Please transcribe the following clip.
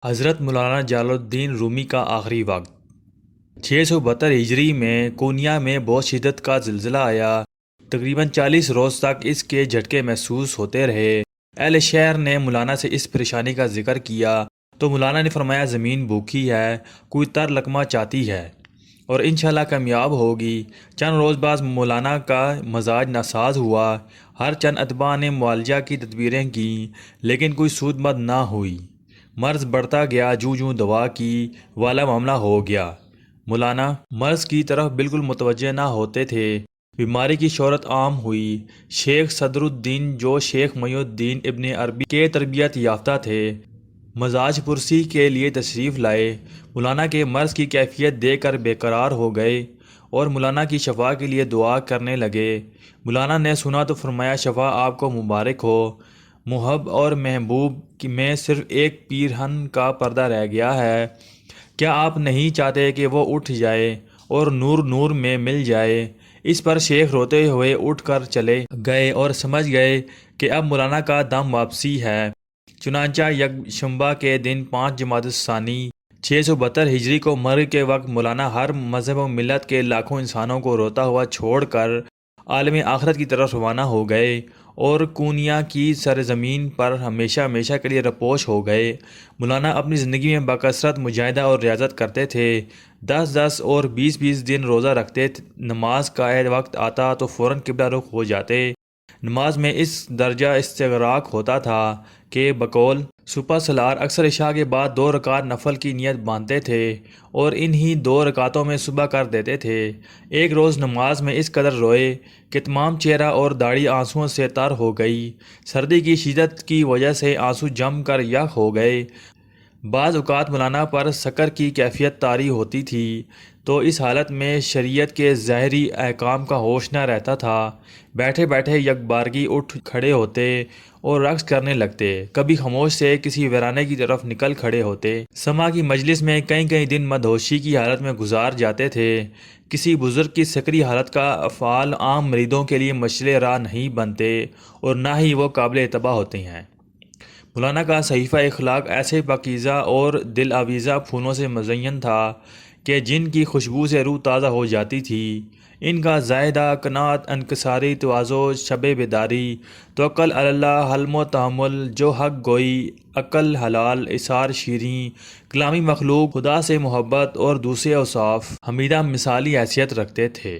حضرت مولانا جلال الدین رومی کا آخری وقت 672 ہجری میں کونیا میں بہت شدت کا زلزلہ آیا۔ تقریباً 40 روز تک اس کے جھٹکے محسوس ہوتے رہے۔ اہل شہر نے مولانا سے اس پریشانی کا ذکر کیا تو مولانا نے فرمایا زمین بھوکی ہے، کوئی تر لقمہ چاہتی ہے اور انشاءاللہ کامیاب ہوگی۔ چند روز بعد مولانا کا مزاج ناساز ہوا۔ ہر چند اتباع نے معالجہ کی تدبیریں کیں لیکن کوئی سود مند نہ ہوئی۔ مرض بڑھتا گیا، جوں دوا کی والا معاملہ ہو گیا۔ مولانا مرض کی طرف بالکل متوجہ نہ ہوتے تھے۔ بیماری کی شہرت عام ہوئی۔ شیخ صدر الدین جو شیخ محی الدین ابن عربی کے تربیت یافتہ تھے، مزاج پرسی کے لیے تشریف لائے۔ مولانا کے مرض کی کیفیت دیکھ کر بے قرار ہو گئے اور مولانا کی شفا کے لیے دعا کرنے لگے۔ مولانا نے سنا تو فرمایا شفا آپ کو مبارک ہو۔ محب اور محبوب میں صرف ایک پیرہن کا پردہ رہ گیا ہے۔ کیا آپ نہیں چاہتے کہ وہ اٹھ جائے اور نور میں مل جائے؟ اس پر شیخ روتے ہوئے اٹھ کر چلے گئے اور سمجھ گئے کہ اب مولانا کا دم واپسی ہے۔ چنانچہ یکشنبہ کے دن 5 جمادی الثانی 672 ہجری کو مرگ کے وقت مولانا ہر مذہب و ملت کے لاکھوں انسانوں کو روتا ہوا چھوڑ کر عالم آخرت کی طرف روانہ ہو گئے اور کونیا کی سرزمین پر ہمیشہ ہمیشہ کے لیے رپوش ہو گئے۔ مولانا اپنی زندگی میں بکثرت مجاہدہ اور ریاضت کرتے تھے۔ 10 اور 20 دن روزہ رکھتے۔ نماز کا وقت آتا تو فوراً قبلہ رخ ہو جاتے۔ نماز میں اس درجہ استغراق ہوتا تھا کہ بقول سپہ سالار اکثر عشاء کے بعد 2 رکعت نفل کی نیت باندھتے تھے اور انہی 2 رکعتوں میں صبح کر دیتے تھے۔ ایک روز نماز میں اس قدر روئے کہ تمام چہرہ اور داڑھی آنسوؤں سے تر ہو گئی۔ سردی کی شدت کی وجہ سے آنسو جم کر یخ ہو گئے۔ بعض اوقات مولانا پر سکر کی کیفیت طاری ہوتی تھی تو اس حالت میں شریعت کے ظاہری احکام کا ہوش نہ رہتا تھا۔ بیٹھے بیٹھے یکبارگی اٹھ کھڑے ہوتے اور رقص کرنے لگتے۔ کبھی خاموش سے کسی ویرانے کی طرف نکل کھڑے ہوتے۔ سما کی مجلس میں کئی دن مدہوشی کی حالت میں گزار جاتے تھے۔ کسی بزرگ کی سکری حالت کا افعال عام مریدوں کے لیے مشعل راہ نہیں بنتے اور نہ ہی وہ قابل اتباع ہوتے ہیں۔ مولانا کا صحیفہ اخلاق ایسے پاکیزہ اور دل آویزہ پھولوں سے مزین تھا کہ جن کی خوشبو سے روح تازہ ہو جاتی تھی۔ ان کا زاہدہ، قناعت، انکساری، تواضع، شب بیداری، توکل علی اللہ، حلم و تحمل، جو حق گوئی، عقل حلال، اثار شیریں، کلامی مخلوق، خدا سے محبت اور دوسرے اوصاف حمیدہ مثالی حیثیت رکھتے تھے۔